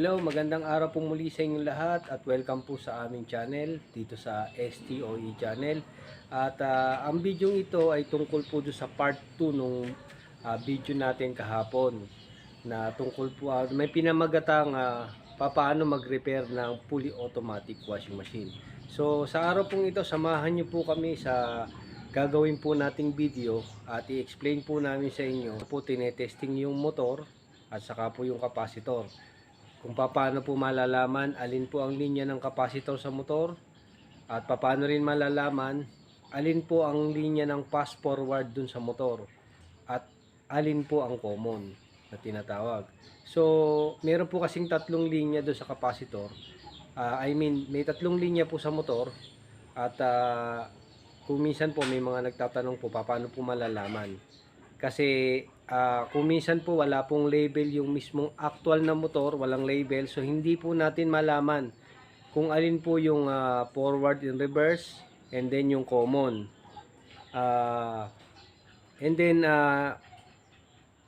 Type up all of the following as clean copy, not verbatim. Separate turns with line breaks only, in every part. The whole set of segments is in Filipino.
Hello, magandang araw po muli sa inyong lahat at welcome po sa aming channel dito sa STOE channel. At ang video ito ay tungkol po sa part 2 nung video natin kahapon na tungkol po may pinamagatang papaano mag-repair ng fully automatic washing machine. So sa araw pong ito, samahan niyo po kami sa gagawin po nating video at i-explain po namin sa inyo po tinetesting yung motor at saka po yung capacitor. Kung paano po malalaman alin po ang linya ng capacitor sa motor at paano rin malalaman alin po ang linya ng fast forward dun sa motor at alin po ang common na tinatawag. So, meron po kasing tatlong linya dun sa capacitor. May tatlong linya po sa motor at kung minsan po may mga nagtatanong po paano po malalaman. Kasi kung minsan po wala pong label yung mismong actual na motor, walang label, so hindi po natin malaman kung alin po yung forward and reverse and then yung common. And then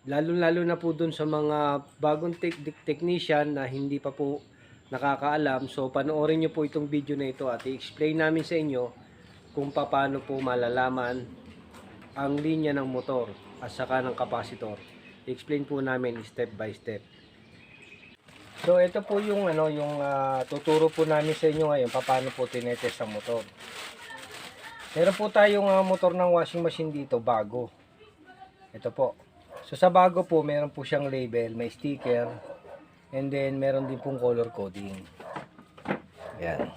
lalo na po dun sa mga bagong technician na hindi pa po nakakaalam, so panoorin nyo po itong video na ito at i-explain namin sa inyo kung paano po malalaman ang linya ng motor at saka ng capacitor. I-explain po namin step by step. So ito po yung tuturo po namin sa inyo ngayon paano po tinetest ang motor. Meron po tayong motor ng washing machine dito bago. Ito po. So sa bago po meron po siyang label, may sticker, and then meron din pong color coding. Ayan.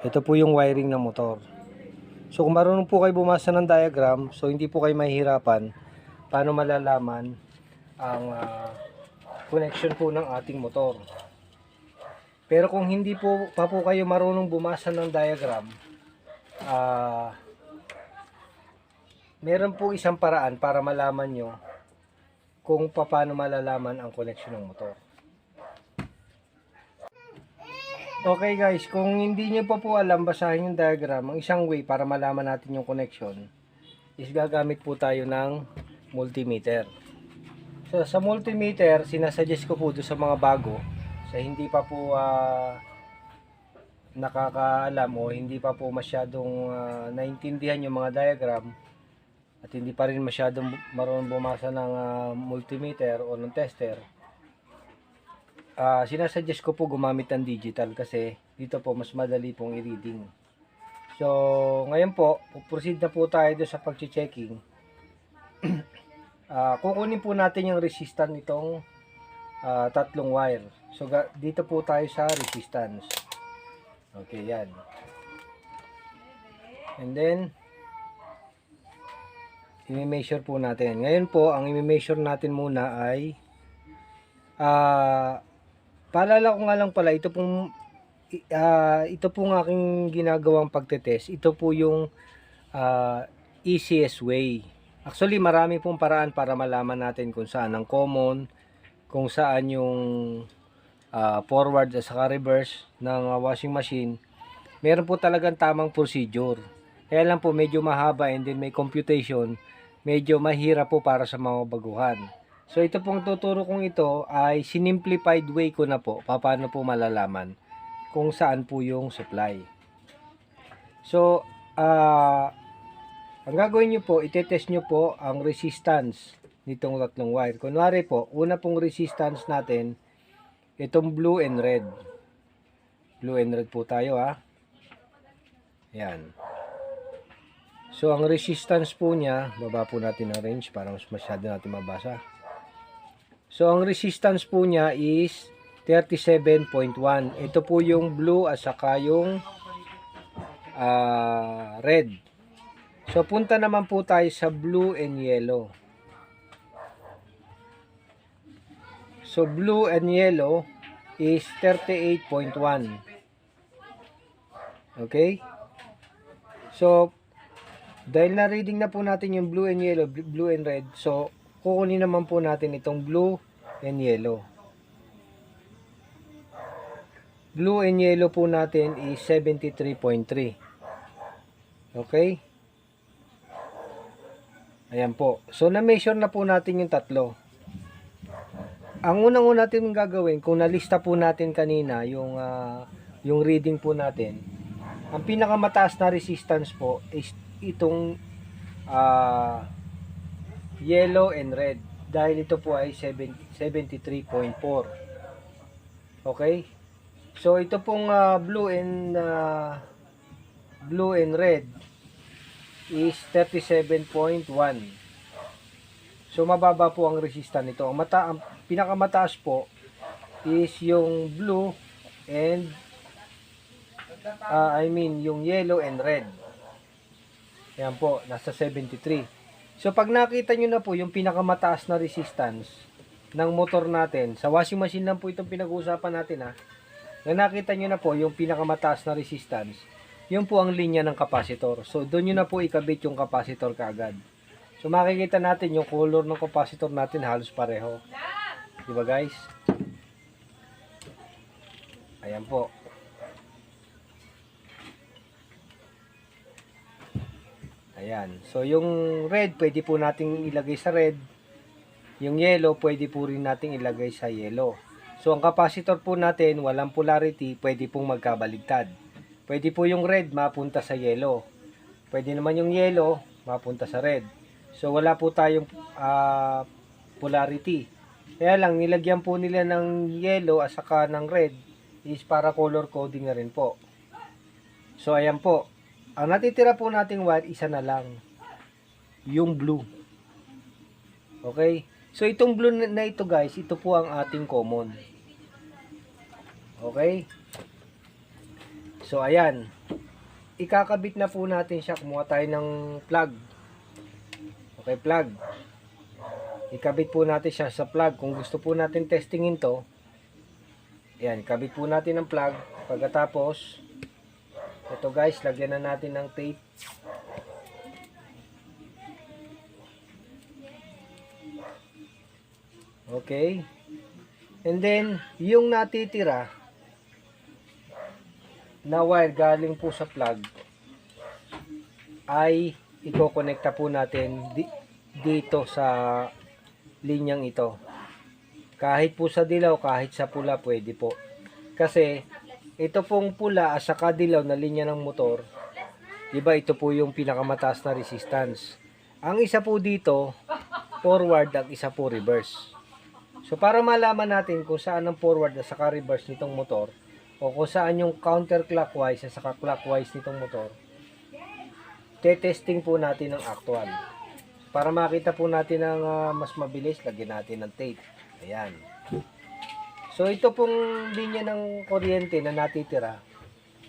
Ito po yung wiring ng motor. So kung marunong po kayo bumasa ng diagram, so hindi po kayo mahihirapan paano malalaman ang connection po ng ating motor. Pero kung hindi po pa po kayo marunong bumasa ng diagram, meron po isang paraan para malaman nyo kung paano malalaman ang connection ng motor. Okay guys, kung hindi nyo pa po alam basahin yung diagram, ang isang way para malaman natin yung connection is gagamit po tayo ng multimeter. So sa multimeter, sinasuggest ko po doon sa mga bago, sa hindi pa po nakakaalam o hindi pa po masyadong naintindihan yung mga diagram at hindi pa rin masyadong marunong bumasa ng multimeter o ng tester, sinasuggest ko po gumamit ng digital kasi dito po mas madali pong i-reading. So, ngayon po, proceed na po tayo sa pag-checking. Kukunin po natin yung resistance nitong tatlong wire. So, dito po tayo sa resistance. Okay, yan. And then, i-measure po natin. Ngayon po, ang i-measure natin muna ay paalala ko nga lang pala, ito pong aking ginagawang pagtetest. Ito po yung easiest way. Actually, marami pong paraan para malaman natin kung saan ang common, kung saan yung forward at saka reverse ng washing machine. Meron po talagang tamang procedure. Kaya lang po medyo mahaba and then may computation. Medyo mahirap po para sa mga baguhan. So ito pong tuturo kong ito ay sinimplified way ko na po paano po malalaman kung saan po yung supply. So ang gagawin nyo po, itetest nyo po ang resistance nitong tatlong wire. Kunwari po, una pong resistance natin itong blue and red. Blue and red po tayo Yan. So ang resistance po niya, baba po natin ang range para mas masyado natin mabasa. So, ang resistance po niya is 37.1. Ito po yung blue at saka yung red. So, punta naman po tayo sa blue and yellow. So, blue and yellow is 38.1. Okay? So, dahil na-reading na po natin yung blue and yellow, blue and red, so, kukunin naman po natin itong blue and yellow. Blue and yellow po natin is 73.3. Okay? Ayan po. So, na-measure na po natin yung tatlo. ang unang-una natin gagawin, kung nalista po natin kanina yung reading po natin, ang pinakamataas na resistance po is itong yellow and red, dahil ito po ay 73.4. Okay, so ito pong blue and red is 37.1. So mababa po ang resistance nito. Ang pinakamataas po is yung blue and yung yellow and red. Ayan po, nasa 73. So pag nakita nyo na po yung pinakamataas na resistance ng motor natin, sa washing machine lang po itong pinag-uusapan natin ha. Na nakita nyo na po yung pinakamataas na resistance, yun po ang linya ng capacitor. So doon nyo na po ikabit yung capacitor kaagad. So makikita natin yung color ng capacitor natin halos pareho. Diba guys? Ayan po. Ayan. So yung red pwede po nating ilagay sa red. Yung yellow pwede po rin nating ilagay sa yellow. So ang capacitor po natin walang polarity, pwede pong magkabaligtad. Pwede po yung red mapunta sa yellow. Pwede naman yung yellow mapunta sa red. So wala po tayong polarity. Kaya lang nilagyan po nila ng yellow at saka ng red is para color coding na rin po. So ayan po. Ang natitira po nating wire, isa na lang. Yung blue. Okay? So itong blue na ito guys, ito po ang ating common. Okay? So ayan. Ikakabit na po natin siya. Kumuha tayo ng plug. Okay, plug. Ikabit po natin siya sa plug. Kung gusto po natin testingin to, ayan, ikabit po natin ang plug. Pagkatapos, ito guys, lagyan na natin ng tape. Okay. And then, yung natitira na wire galing po sa plug ay iko-connecta po natin dito sa linyang ito. Kahit po sa dilaw, kahit sa pula, pwede po. Kasi ito pong pula at saka dilaw na linya ng motor, diba ito po yung pinakamataas na resistance. Ang isa po dito, forward, ang isa po reverse. So para malaman natin kung saan ang forward at saka reverse nitong motor, o kung saan yung counterclockwise at saka clockwise nitong motor, te-testing po natin ng actual. Para makita po natin ang mas mabilis, lagyan natin ng tape. Ayan. So ito pong linya ng kuryente na natitira,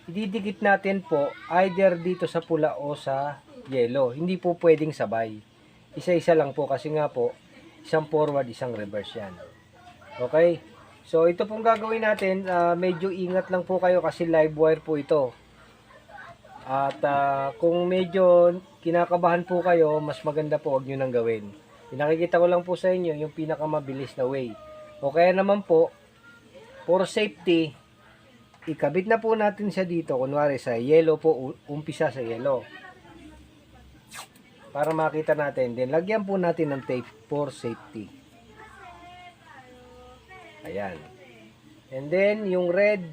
ididikit natin po either dito sa pula o sa yellow. Hindi po pwedeng sabay. Isa-isa lang po kasi nga po, isang forward, isang reverse yan. Okay? So ito pong gagawin natin, medyo ingat lang po kayo kasi live wire po ito. At kung medyo kinakabahan po kayo, mas maganda po huwag nyo nang gawin. Pinakikita ko lang po sa inyo yung pinakamabilis na way. O kaya naman po, for safety, ikabit na po natin siya dito. Kunwari sa yellow po, umpisa sa yellow. Para makita natin. Then lagyan po natin ng tape for safety. Ayan. And then yung red,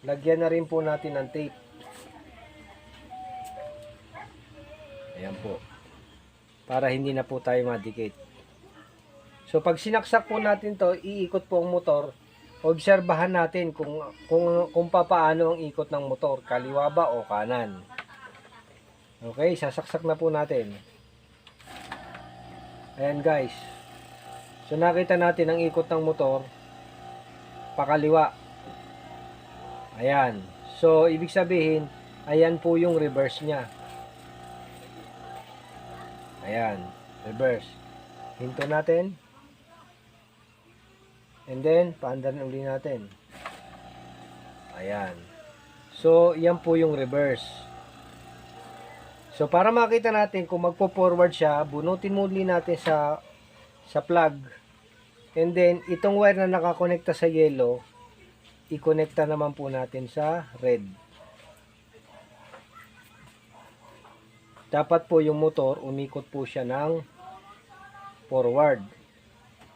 lagyan na rin po natin ng tape. Ayan po. Para hindi na po tayo madikit. So pag sinaksak po natin to, iikot po ang motor. Obserbahan natin kung paano ang ikot ng motor, kaliwa ba o kanan. Okay, sasaksak na po natin. Ayan guys. So nakita natin ang ikot ng motor pakaliwa. Ayan. So ibig sabihin, ayan po yung reverse niya. Ayan, reverse. Hinto natin. And then, paandarin uli natin. Ayan. So, yan po yung reverse. So, para makita natin kung magpo-forward siya, bunutin muli natin sa plug. And then, itong wire na nakakonekta sa yellow, i-connecta naman po natin sa red. Dapat po yung motor, umikot po siya ng forward.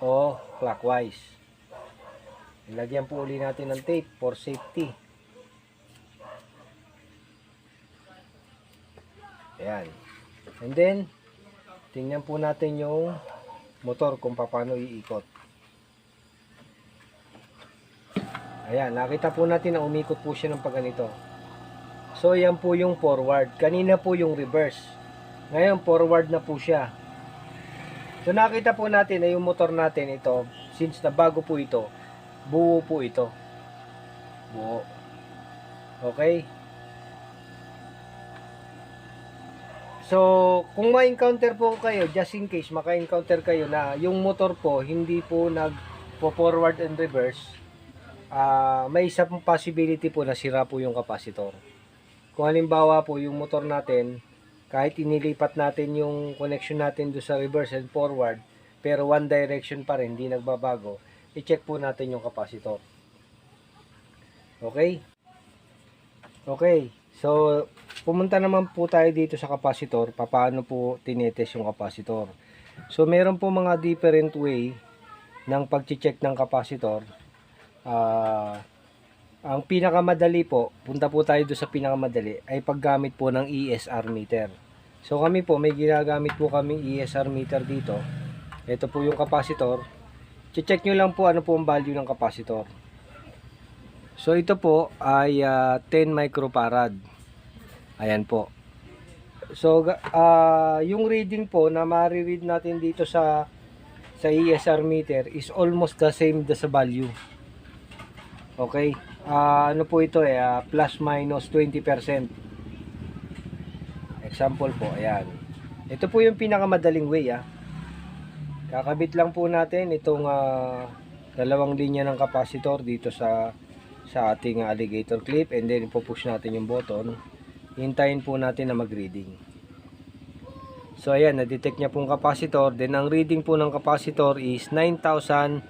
o clockwise. Ilagyan po uli natin ng tape for safety. Ayan. And then, tingnan po natin yung motor kung paano iikot. Ayan, nakita po natin na umikot po siya ng pagganito. So, yan po yung forward. Kanina po yung reverse. Ngayon, forward na po siya. So, nakita po natin na yung motor natin ito, since na bago po ito, buo po ito. Buo. Okay? So, kung ma-encounter po kayo, just in case maka-encounter kayo na yung motor po hindi po nag-forward and reverse, may isa pong possibility po na sira po yung capacitor. Kung halimbawa po yung motor natin, kahit inilipat natin yung connection natin do sa reverse and forward, pero one direction pa rin, hindi nagbabago, i-check po natin yung capacitor. Okay? Okay. So, pumunta naman po tayo dito sa capacitor. Paano po tinetest yung capacitor? So, meron po mga different way ng pag-check ng capacitor. Ang pinakamadali po, punta po tayo doon sa pinakamadali, ay paggamit po ng ESR meter. So kami po, may ginagamit po kami ESR meter dito. Ito po yung capacitor. Check nyo lang po ano po ang value ng capacitor. So ito po ay 10 microfarad. Ayan po. So yung reading po na ma-read natin dito sa ESR meter is almost the same sa value. Okay? Ano po ito plus minus 20%. Example po, ayan. Ito po yung pinakamadaling way Kakabit lang po natin itong dalawang linya ng capacitor dito sa ating alligator clip, and then ipo-push natin yung button. Hintayin po natin na mag-reading. So ayan, na-detect niya pong capacitor. Then ang reading po ng capacitor is 9,390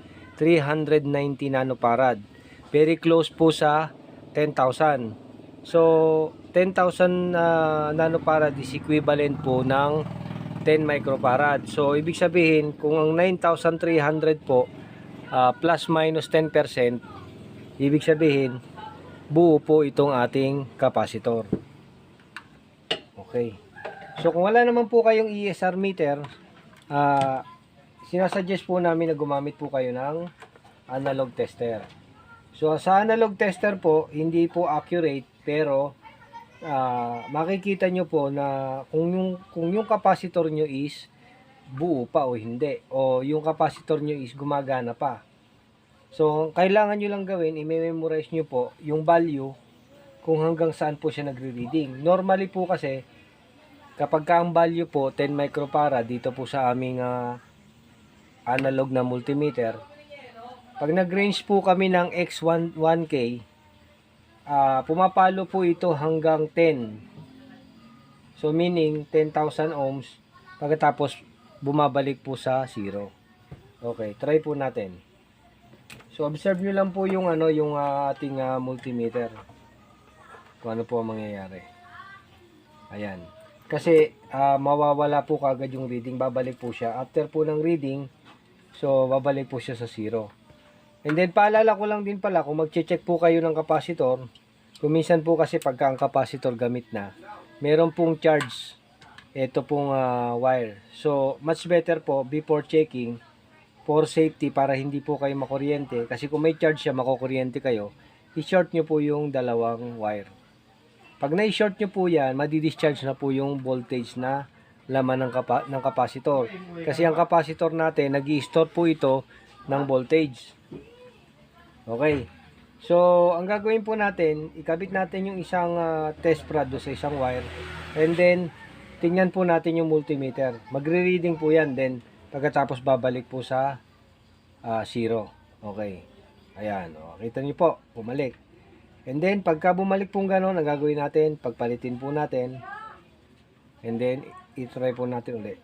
nanofarad. Very close po sa 10,000. So 10,000 nanofarad is equivalent po ng 10 microfarad. So ibig sabihin, kung ang 9,300 po plus minus 10%, ibig sabihin buo po itong ating capacitor. Okay. So kung wala naman po kayong ESR meter, sinasuggest po namin na gumamit po kayo ng analog tester. So sa analog tester po, hindi po accurate, pero makikita nyo po na kung yung capacitor nyo is buo pa o hindi, o yung capacitor nyo is gumagana pa. So kailangan nyo lang gawin, i-memorize nyo po yung value kung hanggang saan po siya nagre-reading. Normally po kasi, kapag ang value po 10 microfarad dito po sa aming analog na multimeter, pag nag-range po kami ng X1K, pumapalo po ito hanggang 10. So meaning 10,000 ohms, pagkatapos bumabalik po sa 0. Okay, try po natin. So observe nyo lang po yung yung ating multimeter. Kung ano po ang mangyayari. Ayan. Kasi mawawala po kagad yung reading, babalik po siya. After po ng reading, so babalik po siya sa 0. And then paalala ko lang din pala, kung magche-check po kayo ng capacitor, kuminsan po kasi pagka ang capacitor gamit na, meron pong charge ito pong wire. So much better po before checking, for safety, para hindi po kayo makuryente, kasi kung may charge siya, makukuryente kayo, i-short nyo po yung dalawang wire. Pag na-short nyo po yan, madi-discharge na po yung voltage na laman ng capacitor. Kasi ang capacitor natin, nag-i-store po ito ng voltage. Okay. So, ang gagawin po natin, ikabit natin yung isang test prod sa isang wire. And then, tingnan po natin yung multimeter. Magre-reading po yan. Then, pagkatapos babalik po sa 0. Okay. Ayan. Kita nyo po, bumalik. And then, pagka bumalik pong gano'n, ang gagawin natin, pagpalitin po natin. And then, i-try po natin ulit.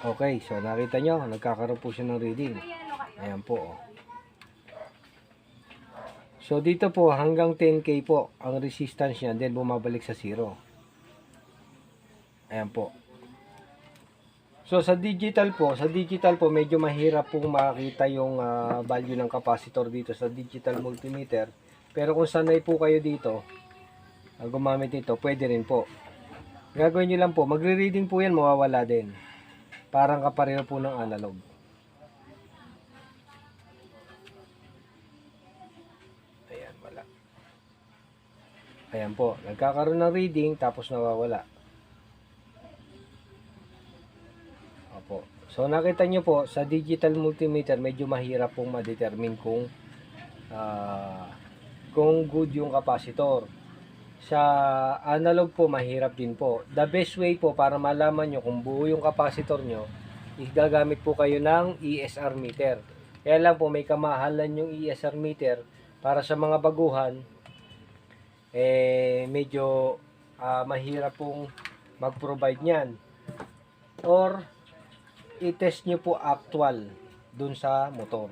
Okay, so nakita nyo, nagkakaroon po siya ng reading. Ayan po. So dito po, hanggang 10K po ang resistance niya, then bumabalik sa 0. Ayan po. So sa digital po medyo mahirap pong makita yung value ng capacitor dito sa digital multimeter. Pero kung sanay po kayo dito, gumamit nito, pwede rin po. Gagawin nyo lang po, magre-reading po yan, mawawala din. Parang kapareho po ng analog. Ayan, wala. Ayan po, nagkakaroon ng reading tapos nawawala. Opo. So nakita nyo po, sa digital multimeter, medyo mahirap pong ma-determine kung good yung capacitor. Sa analog po, mahirap din po. The best way po para malaman nyo kung buo yung capacitor nyo, gagamit po kayo ng ESR meter. Kaya lang po, may kamahalan yung ESR meter para sa mga baguhan, medyo mahirap pong mag-provide nyan. Or, i-test nyo po actual dun sa motor.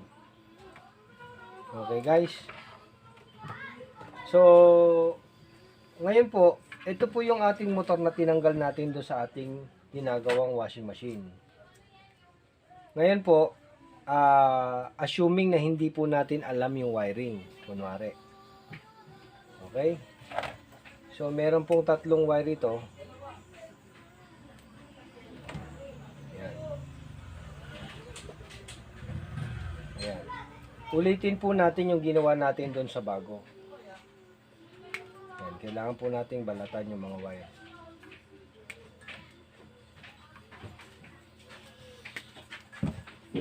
Okay guys? So, ngayon po, ito po yung ating motor na tinanggal natin do sa ating ginagawang washing machine. Ngayon po, assuming na hindi po natin alam yung wiring, kunwari. Okay? So, meron pong tatlong wire ito. Ayan. Ayan. Ulitin po natin yung ginawa natin doon sa bago. Ayan. Kailangan po nating balatan yung mga wire.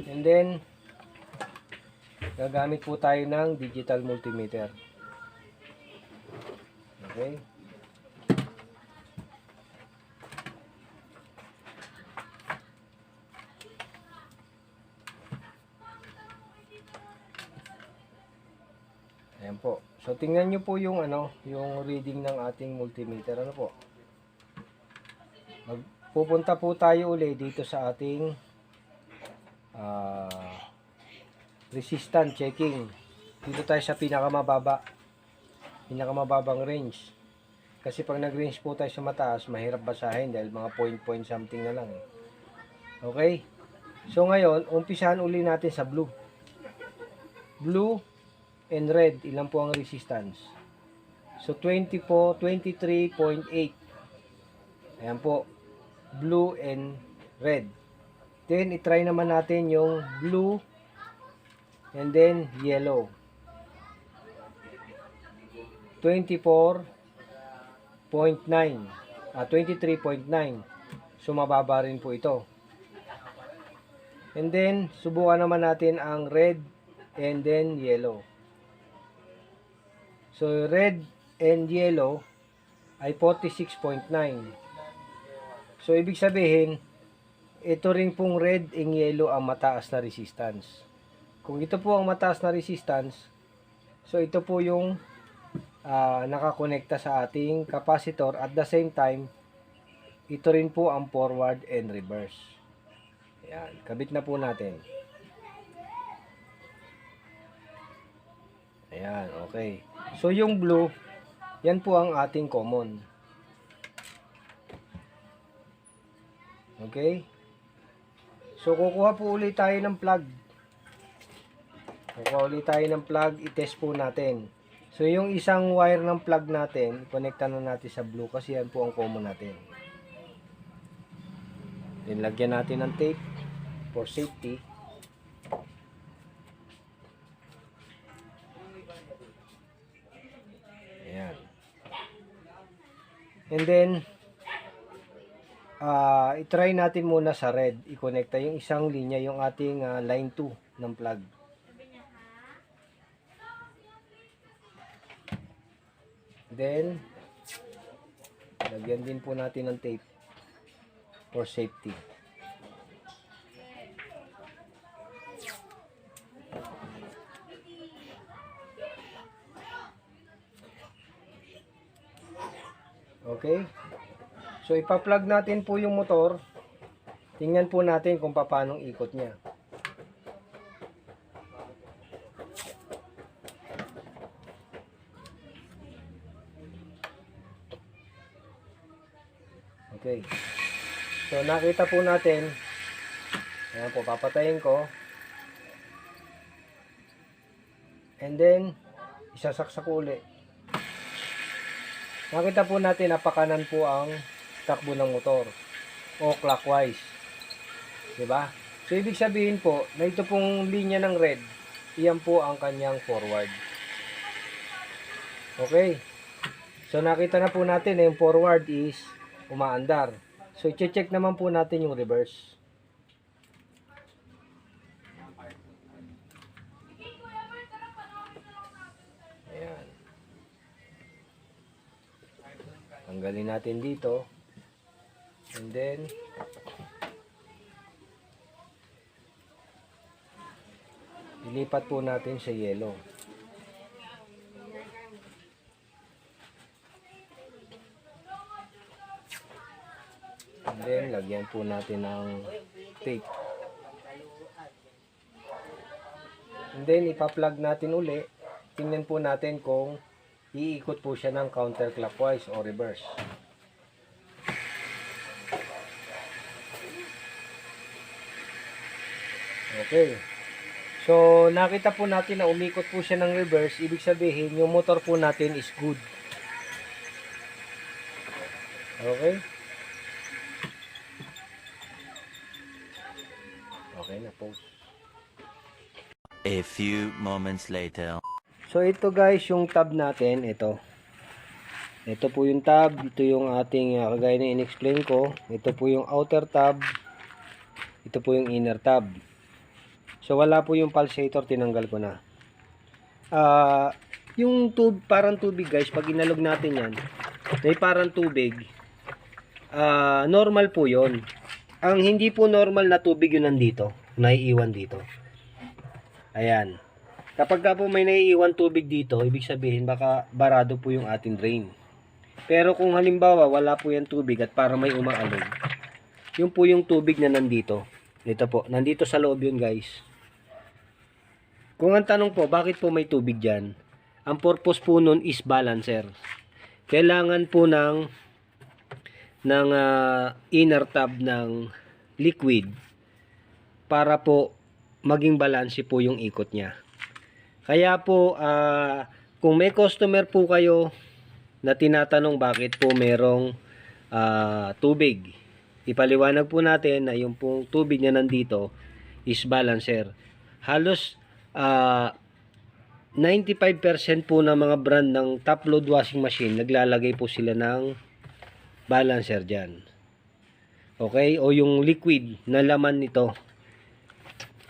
And then, gagamit po tayo ng digital multimeter. Okay? Ayan po. So, tingnan nyo po yung yung reading ng ating multimeter. Ano po? Pupunta po tayo uli dito sa ating resistance checking. Dito tayo sa pinakamababang range. Kasi pag nag-range po tayo sa mataas, mahirap basahin dahil mga point something na lang. Okay? So ngayon, umpisahan uli natin sa blue. Blue and red, ilan po ang resistance? So 23.8. Ayan po. Blue and red. Then, itry naman natin yung blue and then yellow. 24.9. 23.9. So, mababa rin po ito. And then, subukan naman natin ang red and then yellow. So, red and yellow ay 46.9. So, ibig sabihin, ito rin pong red and yellow ang mataas na resistance. Kung ito po ang mataas na resistance, so ito po yung nakakonekta sa ating capacitor. At the same time, ito rin po ang forward and reverse. Ayan, kabit na po natin. Ayan, okay. So yung blue, yan po ang ating common. Okay? So, kukuha po ulit tayo ng plug. I-test po natin. So, yung isang wire ng plug natin, connecta na natin sa blue kasi yan po ang common natin. Then, lagyan natin ng tape for safety. Ayan. And then, i-try natin muna sa red, i-connecta yung isang linya, yung ating line 2 ng plug. Then, lagyan din po natin ng tape for safety. Okay? So, ipa-plug natin po yung motor. Tingnan po natin kung paano ikot niya. Okay. So nakita po natin, ayan po, papatayin ko. And then, isasaksak ko uli. Nakita po natin, napakanan po ang takbo ng motor o clockwise. Diba? So, ibig sabihin po, na ito pong linya ng red, iyan po ang kanyang forward. Okay. So, nakita na po natin na yung forward is umaandar. So, i-check naman po natin yung reverse. Ayan. Tanggalin natin dito. And then, ilipat po natin sa yellow. And then, lagyan po natin ng tape. And then, ipa-plug natin uli. Tingnan po natin kung iikot po siya ng counterclockwise o reverse. Okay. So, nakita po natin na umikot po siya ng reverse. Ibig sabihin, yung motor po natin is good. Okay. Okay na po.
A few moments later.
So, ito guys, yung tab natin. Ito. Ito po yung tab. Ito yung ating, kagaya na in-explain ko. Ito po yung outer tab. Ito po yung inner tab. So, wala po yung pulsator, tinanggal ko na. Yung parang tubig guys, pag inalog natin yan, may parang tubig, normal po yon. Ang hindi po normal na tubig yun nandito, naiiwan dito. Ayan. Kapag ka po may naiiwan tubig dito, ibig sabihin baka barado po yung ating drain. Pero kung halimbawa wala po yung tubig at para may umaalog, yun po yung tubig na nandito. Ito po, nandito sa loob yun guys. Kung ang tanong po, bakit po may tubig dyan? Ang purpose po nun is balancer. Kailangan po ng inner tab ng liquid para po maging balanse po yung ikot niya. Kaya po, kung may customer po kayo na tinatanong bakit po merong tubig, ipaliwanag po natin na yung pong tubig na nandito is balancer. Halos 95% po ng mga brand ng top load washing machine, naglalagay po sila ng balancer dyan. Okay? O yung liquid na laman nito.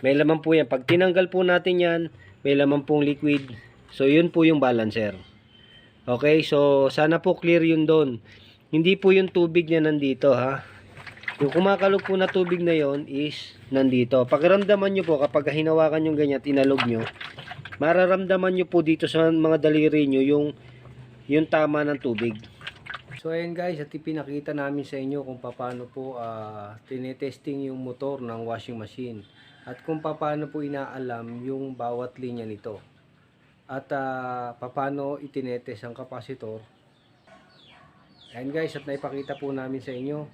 May laman po yan. Pag tinanggal po natin yan, may laman pong liquid. So, yun po yung balancer. Okay? So, sana po clear yun doon. Hindi po yung tubig niya nandito, ha? Yung kumakalog po na tubig na yon is nandito. Pakiramdaman nyo po kapag hinawakan yung ganyan, tinalog nyo, mararamdaman nyo po dito sa mga daliri nyo yung tama ng tubig. So ayan guys, at ipinakita namin sa inyo kung paano po tinetesting yung motor ng washing machine. At kung paano po inaalam yung bawat linya nito. At paano itinetest ang kapasitor. Ayan guys, at naipakita po namin sa inyo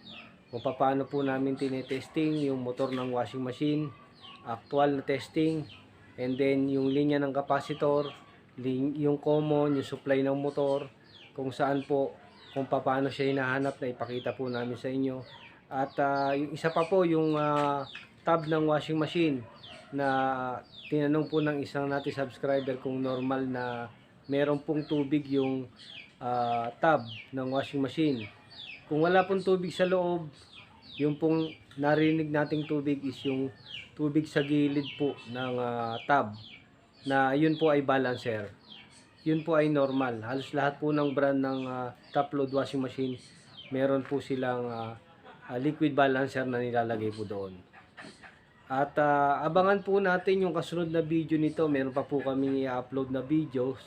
kung paano po namin tinetesting yung motor ng washing machine, actual na testing, and then yung linya ng kapasitor, yung common, yung supply ng motor, kung saan po, kung paano siya hinahanap na ipakita po namin sa inyo. At yung isa pa po, yung tab ng washing machine na tinanong po ng isang nating subscriber kung normal na meron pong tubig yung tab ng washing machine. Kung wala pong tubig sa loob, yung pong narinig nating tubig is yung tubig sa gilid po ng tab, na yun po ay balancer. Yun po ay normal. Halos lahat po ng brand ng top load washing machine, meron po silang liquid balancer na nilalagay po doon. At abangan po natin yung kasunod na video nito. Meron pa po kami i-upload na videos.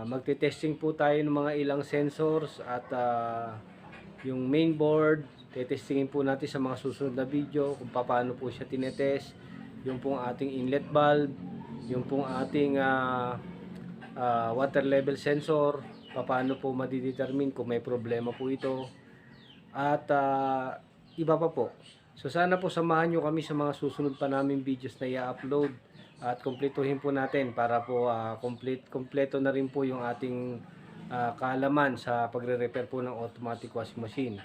Magte-testing po tayo ng mga ilang sensors at yung mainboard. Tetestingin po natin sa mga susunod na video kung paano po siya tinetest. Yung pong ating inlet valve, yung pong ating water level sensor, paano po madidetermine kung may problema po ito. At iba pa po. So sana po samahan nyo kami sa mga susunod pa naming videos na i-upload at kumpletuhin po natin para po kompleto na rin po yung ating kaalaman sa pagre-repair po ng automatic washing machine.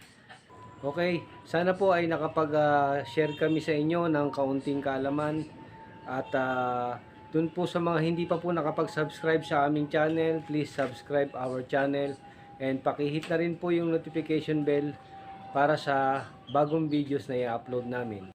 Okay, sana po ay nakapag-share kami sa inyo ng kaunting kaalaman at dun po sa mga hindi pa po nakapag-subscribe sa aming channel, please subscribe our channel and pakihit na rin po yung notification bell para sa bagong videos na i-upload namin.